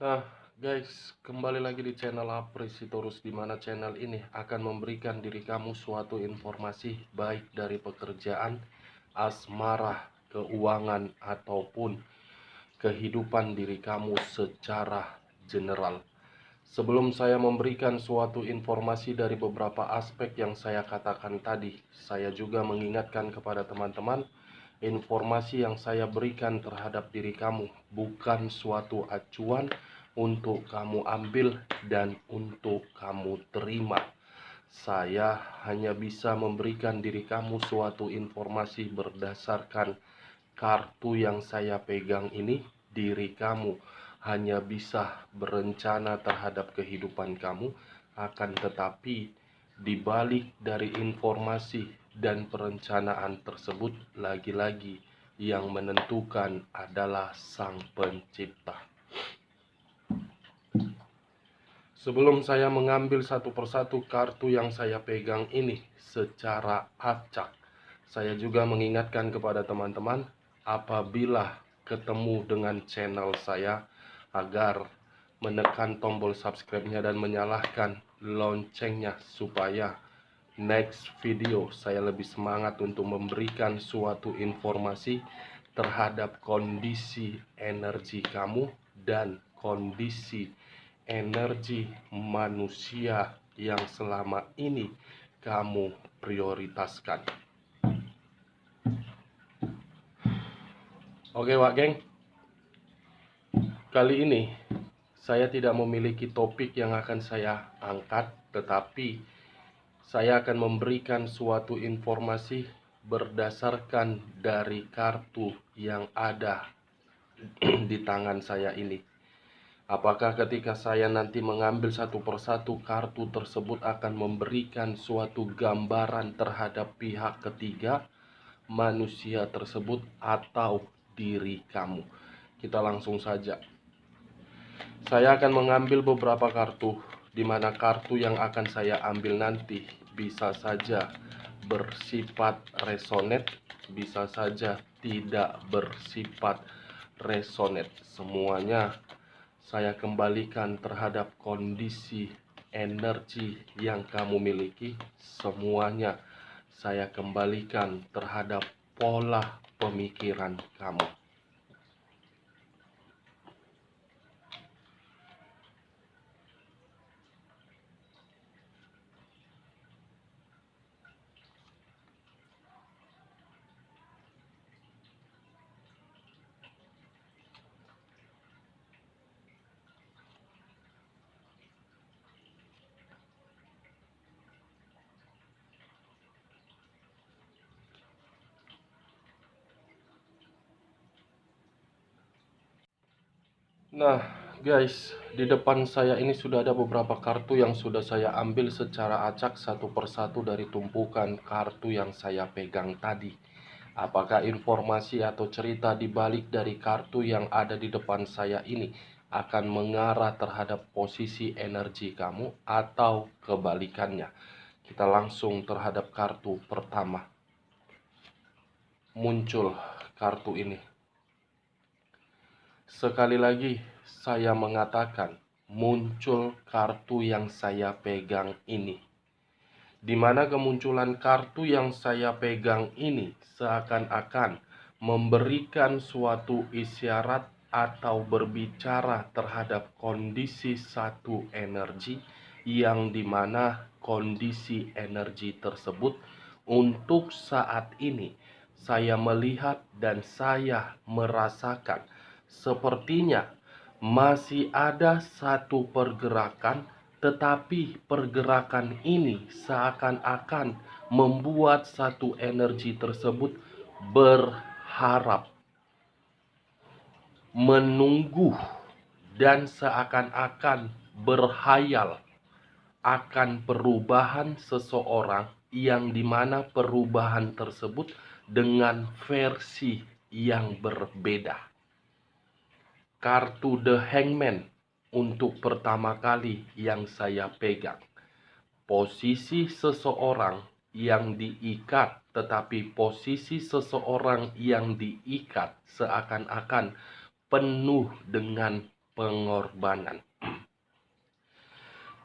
Nah, guys, kembali lagi di channel Apresitorus, di mana channel ini akan memberikan diri kamu suatu informasi baik dari pekerjaan, asmara, keuangan, ataupun kehidupan diri kamu secara general. Sebelum saya memberikan suatu informasi dari beberapa aspek yang saya katakan tadi, saya juga mengingatkan kepada teman-teman, informasi yang saya berikan terhadap diri kamu bukan suatu acuan untuk kamu ambil dan untuk kamu terima. Saya hanya bisa memberikan diri kamu suatu informasi berdasarkan kartu yang saya pegang ini. Diri kamu hanya bisa berencana terhadap kehidupan kamu, akan tetapi di balik dari informasi dan perencanaan tersebut, lagi-lagi yang menentukan adalah Sang Pencipta. Sebelum saya mengambil satu persatu kartu yang saya pegang ini secara acak, saya juga mengingatkan kepada teman-teman, apabila ketemu dengan channel saya, agar menekan tombol subscribe-nya dan menyalakan loncengnya, supaya next video saya lebih semangat untuk memberikan suatu informasi terhadap kondisi energi kamu dan kondisi energi manusia yang selama ini kamu prioritaskan. Oke, Wak Geng, kali ini saya tidak memiliki topik yang akan saya angkat, tetapi saya akan memberikan suatu informasi berdasarkan dari kartu yang ada di tangan saya ini. Apakah ketika saya nanti mengambil satu persatu kartu tersebut akan memberikan suatu gambaran terhadap pihak ketiga, manusia tersebut, atau diri kamu? Kita langsung saja. Saya akan mengambil beberapa kartu, di mana kartu yang akan saya ambil nanti bisa saja bersifat resonate, bisa saja tidak bersifat resonate. Semuanya saya kembalikan terhadap kondisi energi yang kamu miliki. Semuanya saya kembalikan terhadap pola pemikiran kamu. Nah, guys, di depan saya ini sudah ada beberapa kartu yang sudah saya ambil secara acak satu persatu dari tumpukan kartu yang saya pegang tadi. Apakah informasi atau cerita di balik dari kartu yang ada di depan saya ini akan mengarah terhadap posisi energi kamu atau kebalikannya? Kita langsung terhadap kartu pertama. Muncul kartu ini. Sekali lagi saya mengatakan, muncul kartu yang saya pegang ini. Di mana kemunculan kartu yang saya pegang ini seakan-akan memberikan suatu isyarat atau berbicara terhadap kondisi satu energi, yang dimana kondisi energi tersebut untuk saat ini saya melihat dan saya merasakan sepertinya masih ada satu pergerakan, tetapi pergerakan ini seakan-akan membuat satu energi tersebut berharap, menunggu, dan seakan-akan berhayal akan perubahan seseorang, yang dimana perubahan tersebut dengan versi yang berbeda. Kartu The Hangman untuk pertama kali yang saya pegang. Posisi seseorang yang diikat, tetapi posisi seseorang yang diikat seakan-akan penuh dengan pengorbanan.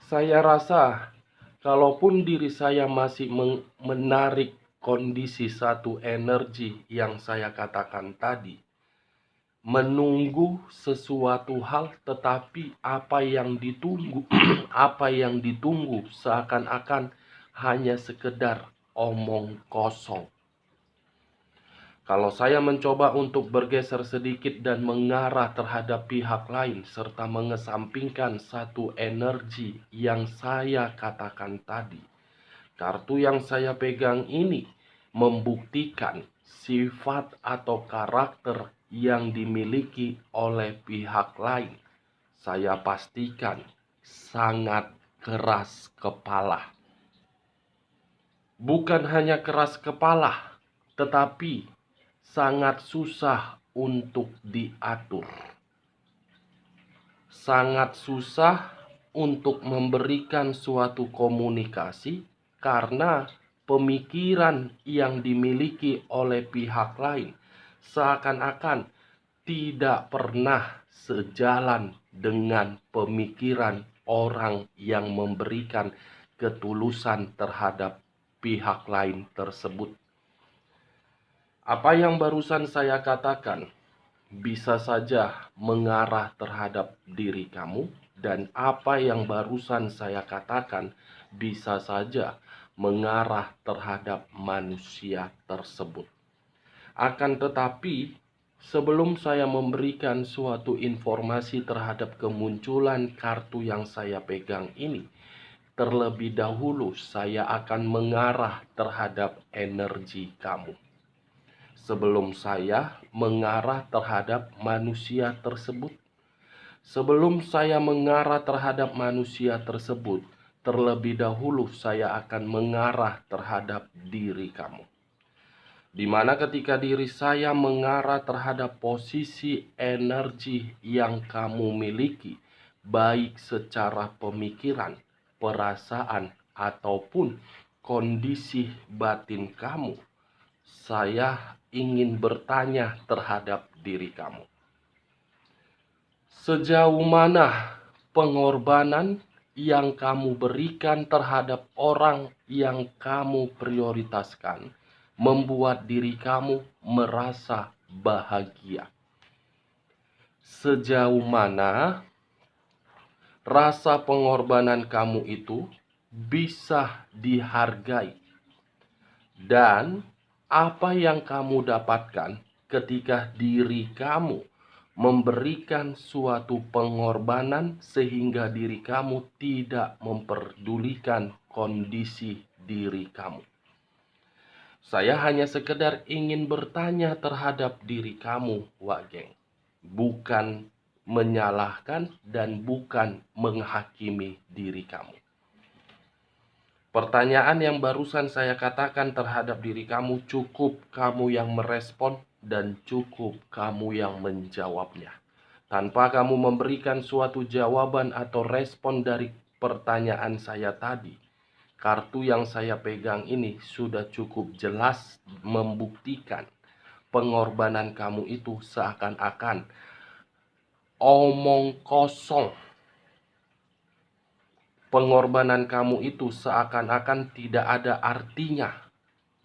Saya rasa kalaupun diri saya masih menarik kondisi satu energi yang saya katakan tadi, menunggu sesuatu hal, tetapi apa yang ditunggu apa yang ditunggu seakan-akan hanya sekedar omong kosong. Kalau saya mencoba untuk bergeser sedikit dan mengarah terhadap pihak lain serta mengesampingkan satu energi yang saya katakan tadi, kartu yang saya pegang ini membuktikan sifat atau karakter yang dimiliki oleh pihak lain. Saya pastikan sangat keras kepala. Bukan hanya keras kepala, tetapi sangat susah untuk diatur. Sangat susah untuk memberikan suatu komunikasi karena pemikiran yang dimiliki oleh pihak lain seakan-akan tidak pernah sejalan dengan pemikiran orang yang memberikan ketulusan terhadap pihak lain tersebut. Apa yang barusan saya katakan bisa saja mengarah terhadap diri kamu, dan apa yang barusan saya katakan bisa saja mengarah terhadap manusia tersebut. Akan tetapi, sebelum saya memberikan suatu informasi terhadap kemunculan kartu yang saya pegang ini, terlebih dahulu saya akan mengarah terhadap energi kamu. Sebelum saya mengarah terhadap manusia tersebut, sebelum saya mengarah terhadap manusia tersebut, terlebih dahulu saya akan mengarah terhadap diri kamu. Di mana ketika diri saya mengarah terhadap posisi energi yang kamu miliki, baik secara pemikiran, perasaan, ataupun kondisi batin kamu, saya ingin bertanya terhadap diri kamu. Sejauh mana pengorbanan yang kamu berikan terhadap orang yang kamu prioritaskan membuat diri kamu merasa bahagia? Sejauh mana rasa pengorbanan kamu itu bisa dihargai? Dan apa yang kamu dapatkan ketika diri kamu memberikan suatu pengorbanan sehingga diri kamu tidak memperdulikan kondisi diri kamu? Saya hanya sekedar ingin bertanya terhadap diri kamu, Wak Geng. Bukan menyalahkan dan bukan menghakimi diri kamu. Pertanyaan yang barusan saya katakan terhadap diri kamu, cukup kamu yang merespon dan cukup kamu yang menjawabnya. Tanpa kamu memberikan suatu jawaban atau respon dari pertanyaan saya tadi, kartu yang saya pegang ini sudah cukup jelas membuktikan pengorbanan kamu itu seakan-akan omong kosong. Pengorbanan kamu itu seakan-akan tidak ada artinya.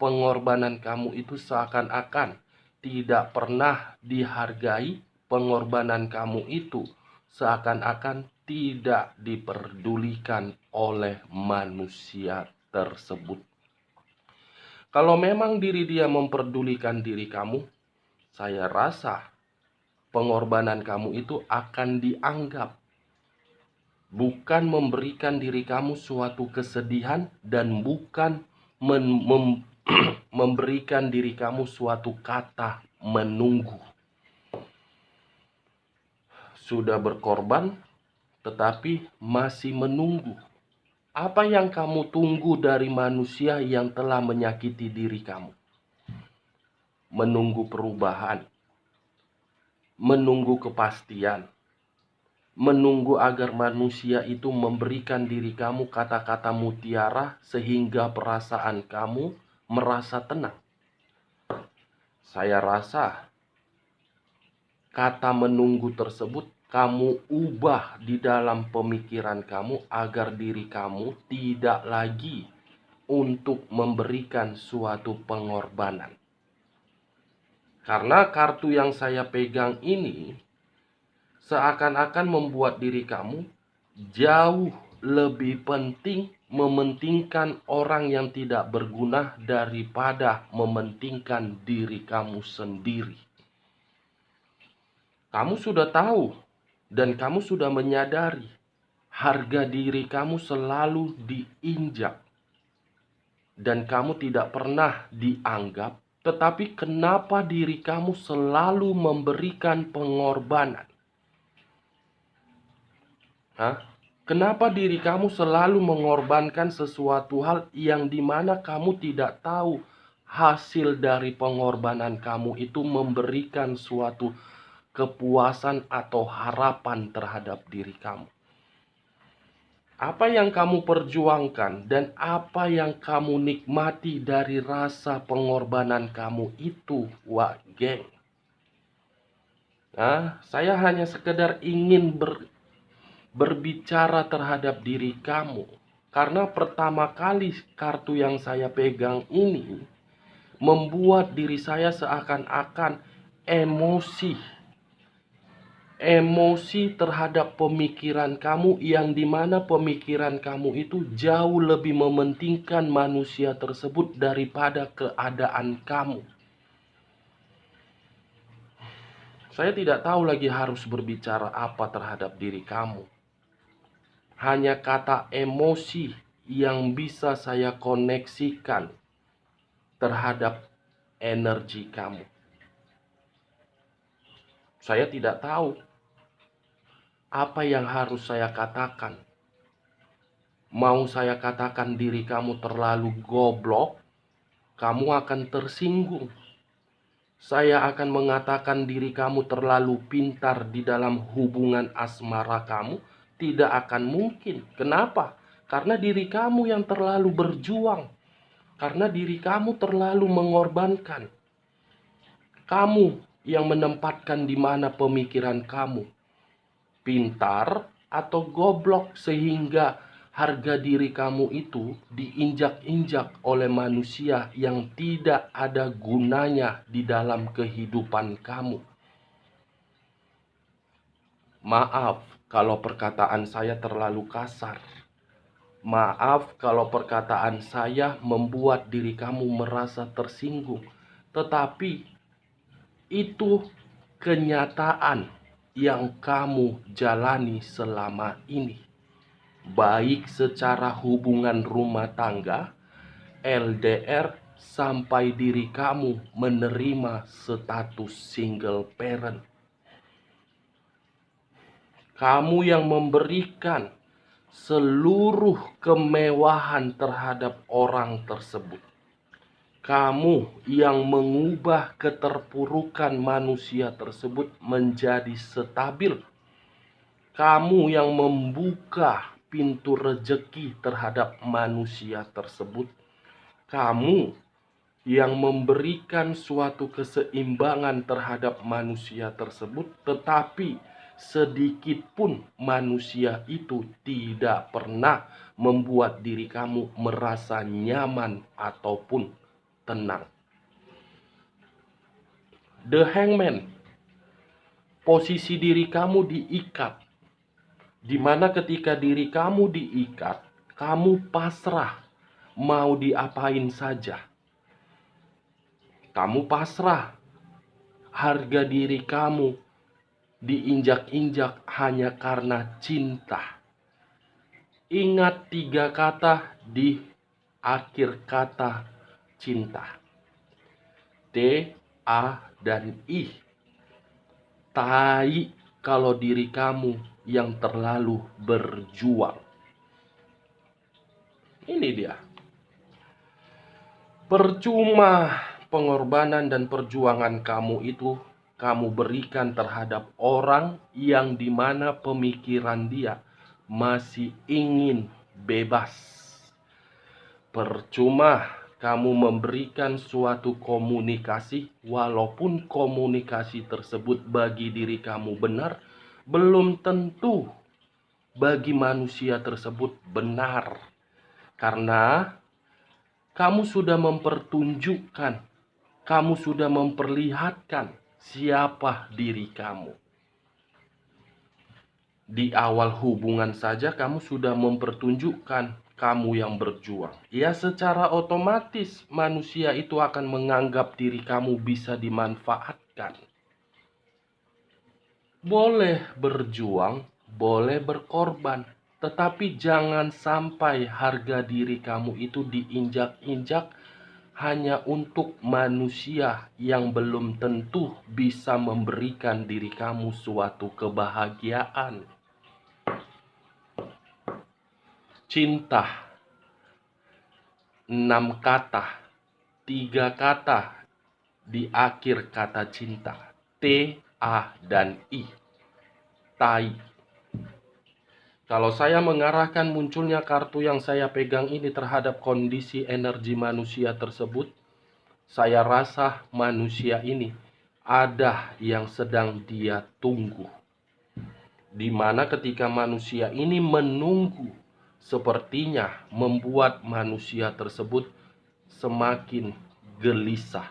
Pengorbanan kamu itu seakan-akan tidak pernah dihargai. Pengorbanan kamu itu seakan-akan tidak diperdulikan oleh manusia tersebut. Kalau memang diri dia memperdulikan diri kamu, saya rasa pengorbanan kamu itu akan dianggap, bukan memberikan diri kamu suatu kesedihan dan bukan memberikan diri kamu suatu kata menunggu. Sudah berkorban tetapi masih menunggu. Apa yang kamu tunggu dari manusia yang telah menyakiti diri kamu? Menunggu perubahan, menunggu kepastian, menunggu agar manusia itu memberikan diri kamu kata-kata mutiara sehingga perasaan kamu merasa tenang. Saya rasa kata menunggu tersebut kamu ubah di dalam pemikiran kamu agar diri kamu tidak lagi untuk memberikan suatu pengorbanan. Karena kartu yang saya pegang ini seakan-akan membuat diri kamu jauh lebih penting mementingkan orang yang tidak berguna daripada mementingkan diri kamu sendiri. Kamu sudah tahu dan kamu sudah menyadari harga diri kamu selalu diinjak dan kamu tidak pernah dianggap, tetapi kenapa diri kamu selalu memberikan pengorbanan? Kenapa diri kamu selalu mengorbankan sesuatu hal yang dimana kamu tidak tahu hasil dari pengorbanan kamu itu memberikan suatu kepuasan atau harapan terhadap diri kamu? Apa yang kamu perjuangkan dan apa yang kamu nikmati dari rasa pengorbanan kamu itu, wah geng. Saya hanya sekedar ingin berbicara terhadap diri kamu. Karena pertama kali kartu yang saya pegang ini membuat diri saya seakan-akan emosi terhadap pemikiran kamu, yang dimana pemikiran kamu itu jauh lebih mementingkan manusia tersebut daripada keadaan kamu. Saya tidak tahu lagi harus berbicara apa terhadap diri kamu. Hanya kata emosi yang bisa saya koneksikan terhadap energi kamu. Saya tidak tahu apa yang harus saya katakan. Mau saya katakan diri kamu terlalu goblok, kamu akan tersinggung. Saya akan mengatakan diri kamu terlalu pintar di dalam hubungan asmara kamu, tidak akan mungkin. Kenapa? Karena diri kamu yang terlalu berjuang. Karena diri kamu terlalu mengorbankan. Kamu yang menempatkan di mana pemikiran kamu, pintar atau goblok, sehingga harga diri kamu itu diinjak-injak oleh manusia yang tidak ada gunanya di dalam kehidupan kamu. Maaf kalau perkataan saya terlalu kasar. Maaf kalau perkataan saya membuat diri kamu merasa tersinggung. Tetapi itu kenyataan yang kamu jalani selama ini. Baik secara hubungan rumah tangga, LDR, sampai diri kamu menerima status single parent. Kamu yang memberikan seluruh kemewahan terhadap orang tersebut. Kamu yang mengubah keterpurukan manusia tersebut menjadi stabil. Kamu yang membuka pintu rejeki terhadap manusia tersebut. Kamu yang memberikan suatu keseimbangan terhadap manusia tersebut, tetapi sedikit pun manusia itu tidak pernah membuat diri kamu merasa nyaman ataupun tenang. The Hangman, posisi diri kamu diikat, dimana ketika diri kamu diikat, kamu pasrah mau diapain saja. Kamu pasrah, harga diri kamu diinjak-injak hanya karena cinta. Ingat 3 kata di akhir kata cinta. T, A, dan I. Tai kalau diri kamu yang terlalu berjuang. Ini dia. Percuma pengorbanan dan perjuangan kamu itu kamu berikan terhadap orang yang dimana pemikiran dia masih ingin bebas. Percuma kamu memberikan suatu komunikasi, walaupun komunikasi tersebut bagi diri kamu benar, belum tentu bagi manusia tersebut benar. Karena kamu sudah mempertunjukkan, kamu sudah memperlihatkan siapa diri kamu. Di awal hubungan saja kamu sudah mempertunjukkan kamu yang berjuang. Ya, secara otomatis manusia itu akan menganggap diri kamu bisa dimanfaatkan. Boleh berjuang, boleh berkorban, tetapi jangan sampai harga diri kamu itu diinjak-injak hanya untuk manusia yang belum tentu bisa memberikan diri kamu suatu kebahagiaan. Cinta, 6 kata, 3 kata di akhir kata cinta, T, A, dan I. Tai. Kalau saya mengarahkan munculnya kartu yang saya pegang ini terhadap kondisi energi manusia tersebut, saya rasa manusia ini ada yang sedang dia tunggu. Di mana ketika manusia ini menunggu, sepertinya membuat manusia tersebut semakin gelisah.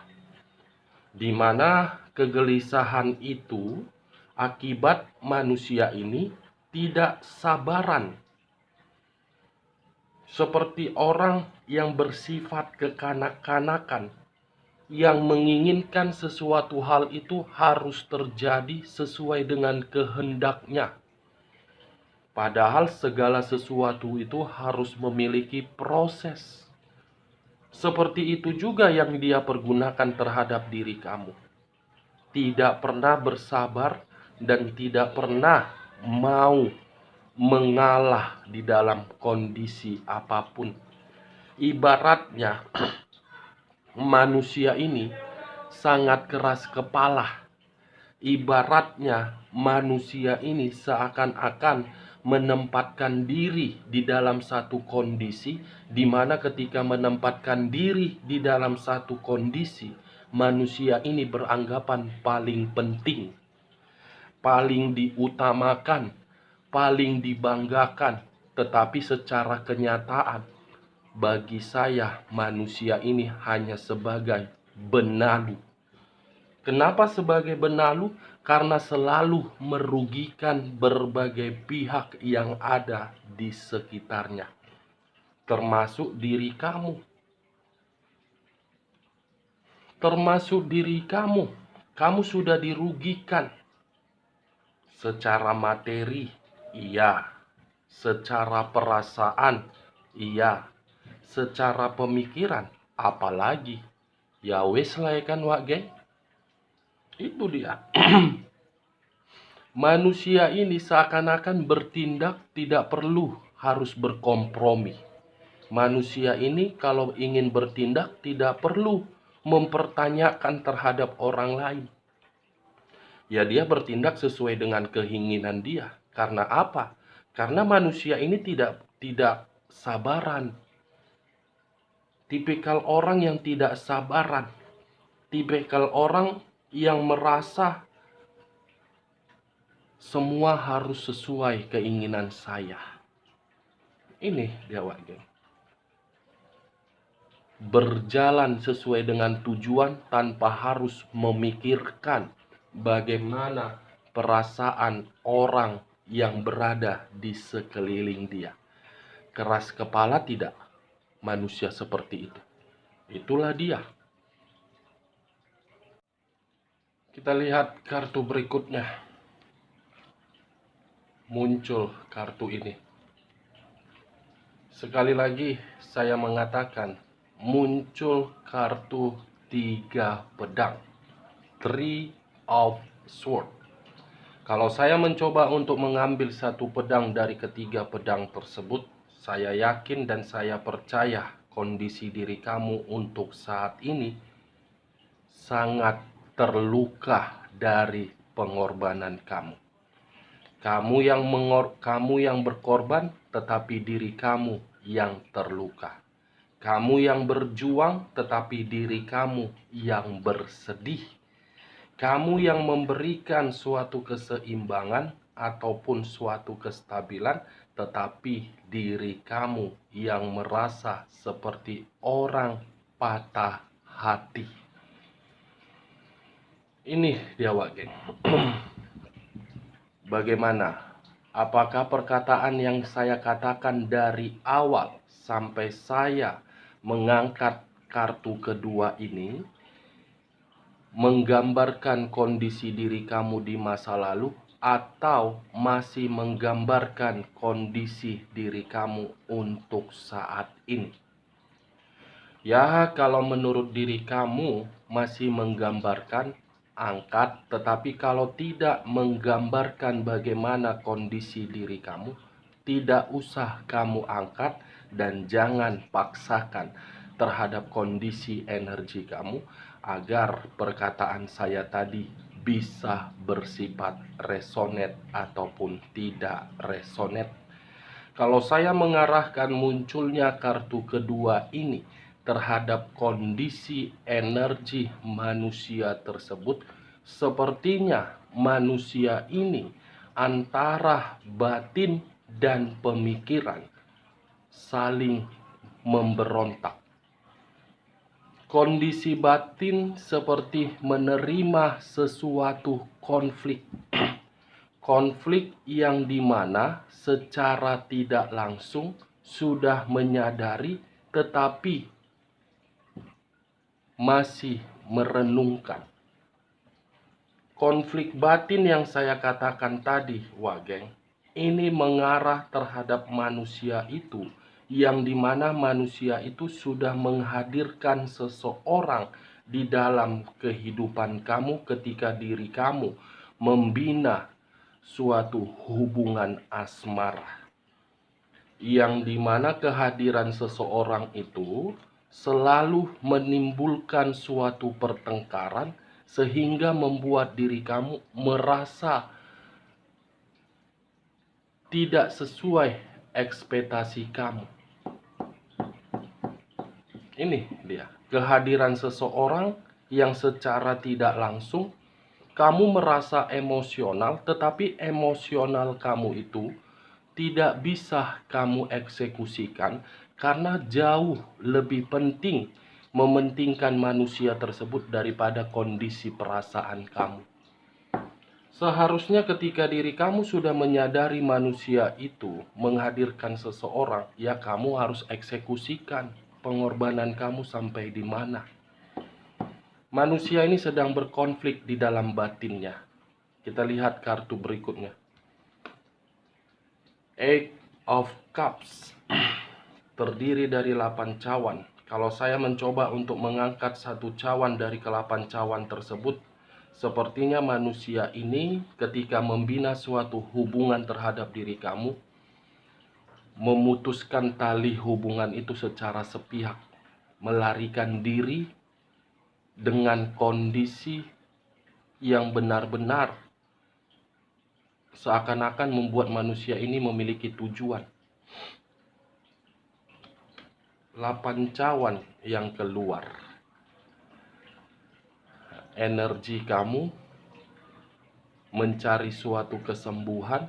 Di mana kegelisahan itu akibat manusia ini tidak sabaran. Seperti orang yang bersifat kekanak-kanakan, yang menginginkan sesuatu hal itu harus terjadi sesuai dengan kehendaknya. Padahal segala sesuatu itu harus memiliki proses. Seperti itu juga yang dia pergunakan terhadap diri kamu. Tidak pernah bersabar dan tidak pernah mau mengalah di dalam kondisi apapun. Ibaratnya manusia ini sangat keras kepala. Ibaratnya manusia ini seakan-akan menempatkan diri di dalam satu kondisi, di mana ketika menempatkan diri di dalam satu kondisi, manusia ini beranggapan paling penting, paling diutamakan, paling dibanggakan. Tetapi secara kenyataan, bagi saya manusia ini hanya sebagai benalu. Kenapa sebagai benalu? Karena selalu merugikan berbagai pihak yang ada di sekitarnya, termasuk diri kamu. Termasuk diri kamu. Kamu sudah dirugikan secara materi, iya. Secara perasaan, iya. Secara pemikiran, apalagi. Ya wes lah kan wak geng. Itu dia. Manusia ini seakan-akan bertindak tidak perlu harus berkompromi. Manusia ini kalau ingin bertindak tidak perlu mempertanyakan terhadap orang lain. Ya dia bertindak sesuai dengan keinginan dia. Karena apa? Karena manusia ini tidak sabaran. Tipikal orang yang tidak sabaran. Tipikal orang yang merasa semua harus sesuai keinginan saya. Ini dia wak geng. Berjalan sesuai dengan tujuan tanpa harus memikirkan bagaimana perasaan orang yang berada di sekeliling dia. Keras kepala tidak, manusia seperti itu. Itulah dia. Kita lihat kartu berikutnya. Muncul kartu ini. Sekali lagi saya mengatakan, muncul kartu 3 pedang. 3 of Sword. Kalau saya mencoba untuk mengambil satu pedang dari ketiga pedang tersebut, saya yakin dan saya percaya kondisi diri kamu untuk saat ini sangat terluka dari pengorbanan kamu. Kamu yang berkorban, tetapi diri kamu yang terluka. Kamu yang berjuang, tetapi diri kamu yang bersedih. Kamu yang memberikan suatu keseimbangan, ataupun suatu kestabilan, tetapi diri kamu yang merasa seperti orang patah hati. Ini dia geng. Bagaimana? Apakah perkataan yang saya katakan dari awal sampai saya mengangkat kartu kedua ini menggambarkan kondisi diri kamu di masa lalu, atau masih menggambarkan kondisi diri kamu untuk saat ini? Ya, kalau menurut diri kamu masih menggambarkan, angkat. Tetapi kalau tidak menggambarkan bagaimana kondisi diri kamu, tidak usah kamu angkat dan jangan paksakan terhadap kondisi energi kamu, agar perkataan saya tadi bisa bersifat resonate ataupun tidak resonate. Kalau saya mengarahkan munculnya kartu kedua ini terhadap kondisi energi manusia tersebut, sepertinya manusia ini antara batin dan pemikiran saling memberontak. Kondisi batin seperti menerima sesuatu konflik. Konflik yang dimana secara tidak langsung sudah menyadari tetapi masih merenungkan. Konflik batin yang saya katakan tadi, geng, ini mengarah terhadap manusia itu, yang dimana manusia itu sudah menghadirkan seseorang di dalam kehidupan kamu ketika diri kamu membina suatu hubungan asmara, yang dimana kehadiran seseorang itu selalu menimbulkan suatu pertengkaran sehingga membuat diri kamu merasa tidak sesuai ekspektasi kamu. Ini dia, kehadiran seseorang yang secara tidak langsung kamu merasa emosional, tetapi emosional kamu itu tidak bisa kamu eksekusikan karena jauh lebih penting mementingkan manusia tersebut daripada kondisi perasaan kamu. Seharusnya ketika diri kamu sudah menyadari manusia itu menghadirkan seseorang, ya kamu harus eksekusikan pengorbanan kamu sampai di mana. Manusia ini sedang berkonflik di dalam batinnya. Kita lihat kartu berikutnya. Eight of Cups. Terdiri dari 8 cawan. Kalau saya mencoba untuk mengangkat satu cawan dari ke-8 cawan tersebut, sepertinya manusia ini ketika membina suatu hubungan terhadap diri kamu, memutuskan tali hubungan itu secara sepihak, melarikan diri dengan kondisi yang benar-benar seakan-akan membuat manusia ini memiliki tujuan. 8 cawan yang keluar. Energi kamu mencari suatu kesembuhan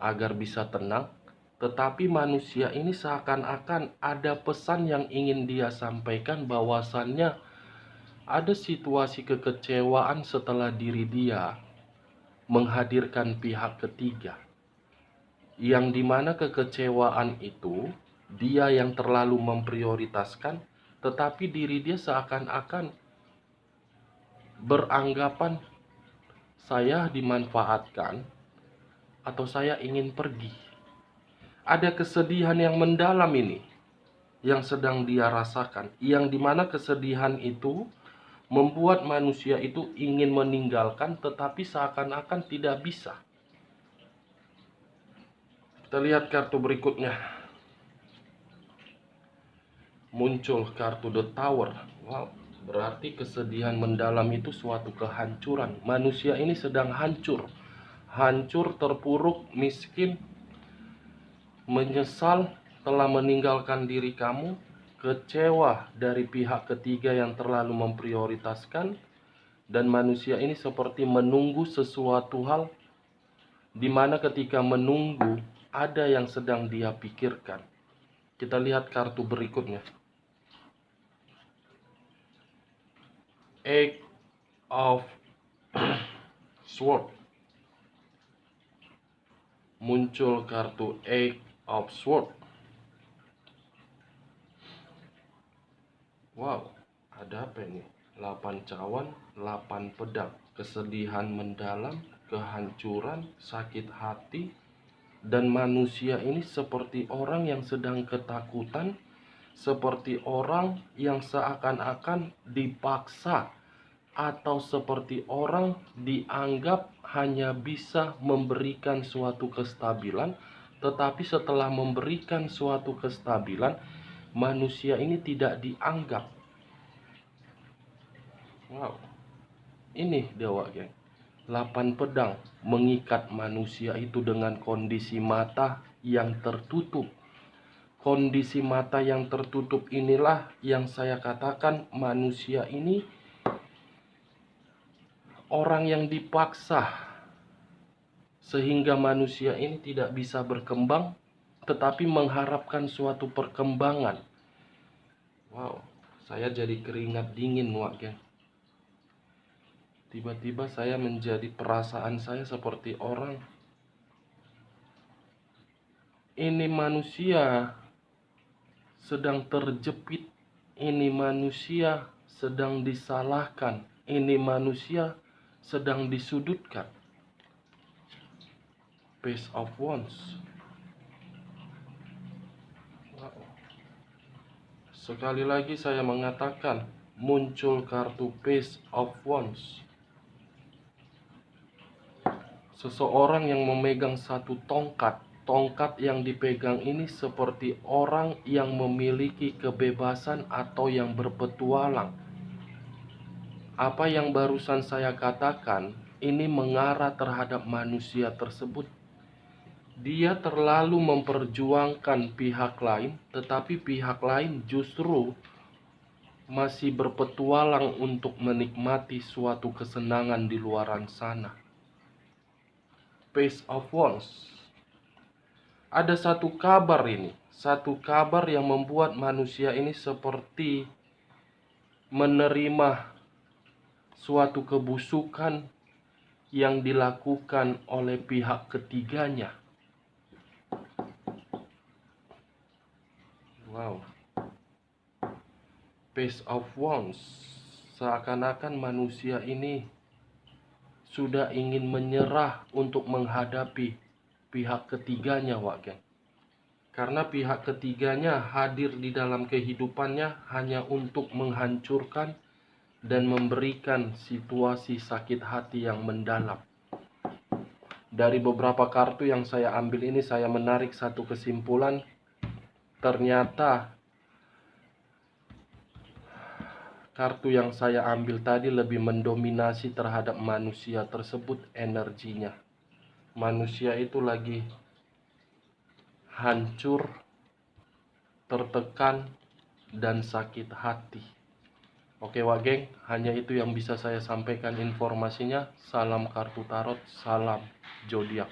agar bisa tenang, tetapi manusia ini seakan-akan ada pesan yang ingin dia sampaikan, bahwasannya ada situasi kekecewaan setelah diri dia menghadirkan pihak ketiga, yang dimana kekecewaan itu dia yang terlalu memprioritaskan, tetapi diri dia seakan-akan beranggapan saya dimanfaatkan atau saya ingin pergi. Ada kesedihan yang mendalam ini yang sedang dia rasakan, yang dimana kesedihan itu membuat manusia itu ingin meninggalkan tetapi seakan-akan tidak bisa. Kita lihat kartu berikutnya. Muncul kartu The Tower. Wow, berarti kesedihan mendalam itu suatu kehancuran. Manusia ini sedang hancur. Hancur, terpuruk, miskin, menyesal telah meninggalkan diri kamu, kecewa dari pihak ketiga yang terlalu memprioritaskan, dan manusia ini seperti menunggu sesuatu hal Dimana ketika menunggu ada yang sedang dia pikirkan. Kita lihat kartu berikutnya. Eight of Sword. Muncul kartu Eight of Sword. Wow, ada apa ini? 8 cawan, 8 pedang. Kesedihan mendalam, kehancuran, sakit hati. Dan manusia ini seperti orang yang sedang ketakutan, seperti orang yang seakan-akan dipaksa, atau seperti orang dianggap hanya bisa memberikan suatu kestabilan, tetapi setelah memberikan suatu kestabilan, manusia ini tidak dianggap. Wow, ini dewa geng. 8 pedang mengikat manusia itu dengan kondisi mata yang tertutup. Kondisi mata yang tertutup inilah yang saya katakan manusia ini orang yang dipaksa, sehingga manusia ini tidak bisa berkembang, tetapi mengharapkan suatu perkembangan. Wow, saya jadi keringat dingin wak geng. Tiba-tiba saya menjadi perasaan saya seperti orang. Ini manusia sedang terjepit. Ini manusia sedang disalahkan. Ini manusia sedang disudutkan. Page of Wands. Wow. Sekali lagi saya mengatakan, muncul kartu Page of Wands. Seseorang yang memegang satu tongkat. Tongkat yang dipegang ini seperti orang yang memiliki kebebasan atau yang berpetualang. Apa yang barusan saya katakan ini mengarah terhadap manusia tersebut. Dia terlalu memperjuangkan pihak lain, tetapi pihak lain justru masih berpetualang untuk menikmati suatu kesenangan di luaran sana. Page of Wands. Ada satu kabar ini, satu kabar yang membuat manusia ini seperti menerima suatu kebusukan yang dilakukan oleh pihak ketiganya. Wow. Page of Wands. Seakan-akan manusia ini sudah ingin menyerah untuk menghadapi pihak ketiganya, wak geng. Karena pihak ketiganya hadir di dalam kehidupannya hanya untuk menghancurkan dan memberikan situasi sakit hati yang mendalam. Dari beberapa kartu yang saya ambil ini, saya menarik satu kesimpulan. Ternyata kartu yang saya ambil tadi lebih mendominasi terhadap manusia tersebut energinya. Manusia itu lagi hancur, tertekan, dan sakit hati. Oke wak geng, hanya itu yang bisa saya sampaikan informasinya. Salam kartu tarot, salam zodiak.